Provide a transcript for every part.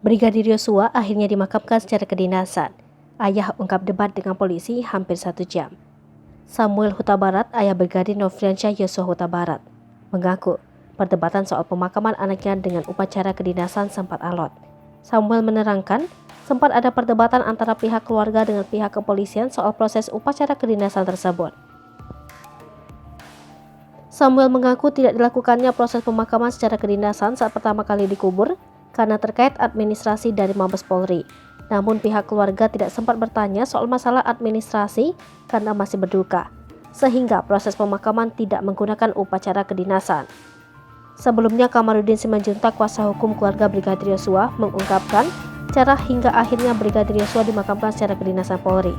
Brigadir Yosua akhirnya dimakamkan secara kedinasan. Ayah ungkap debat dengan polisi hampir 1 jam. Samuel Huta Barat, ayah Brigadir Nofriansyah Yosua Huta Barat, mengaku perdebatan soal pemakaman anaknya dengan upacara kedinasan sempat alot. Samuel menerangkan, sempat ada perdebatan antara pihak keluarga dengan pihak kepolisian soal proses upacara kedinasan tersebut. Samuel mengaku tidak dilakukannya proses pemakaman secara kedinasan saat pertama kali dikubur karena terkait administrasi dari Mabes Polri. Namun pihak keluarga tidak sempat bertanya soal masalah administrasi karena masih berduka, sehingga proses pemakaman tidak menggunakan upacara kedinasan. Sebelumnya, Kamarudin Simanjuntak, kuasa hukum keluarga Brigadir Yosua, mengungkapkan cara hingga akhirnya Brigadir Yosua dimakamkan secara kedinasan Polri.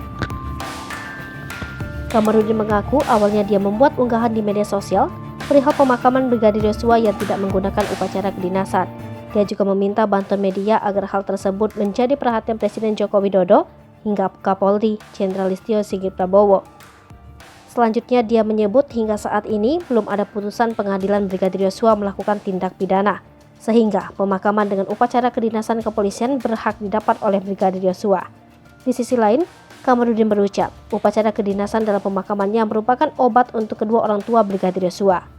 Kamarudin mengaku awalnya dia membuat unggahan di media sosial perihal pemakaman Brigadir Yosua yang tidak menggunakan upacara kedinasan. Dia juga meminta bantuan media agar hal tersebut menjadi perhatian Presiden Joko Widodo hingga Kapolri Jenderal Listio Sigit Prabowo. Selanjutnya dia menyebut hingga saat ini belum ada putusan pengadilan Brigadir Yosua melakukan tindak pidana, sehingga pemakaman dengan upacara kedinasan kepolisian berhak didapat oleh Brigadir Yosua. Di sisi lain, Kamarudin berucap, upacara kedinasan dalam pemakamannya merupakan obat untuk kedua orang tua Brigadir Yosua.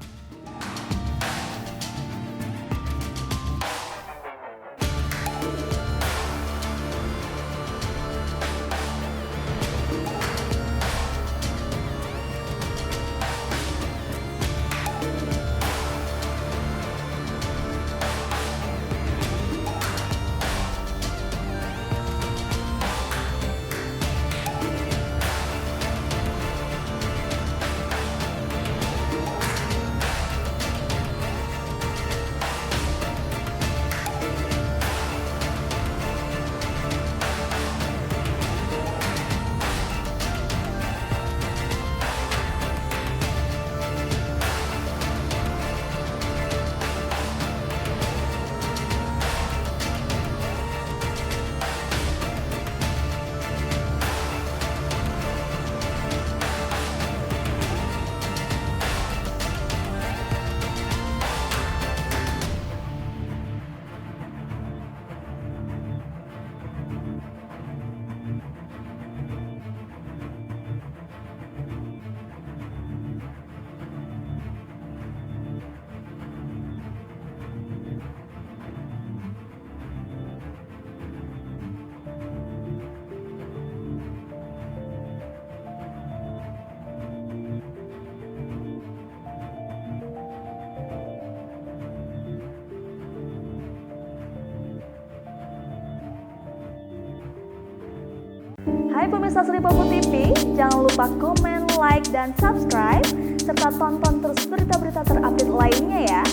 Hai pemirsa Sri Popo TV, jangan lupa komen, like, dan subscribe, serta tonton terus berita-berita terupdate lainnya ya.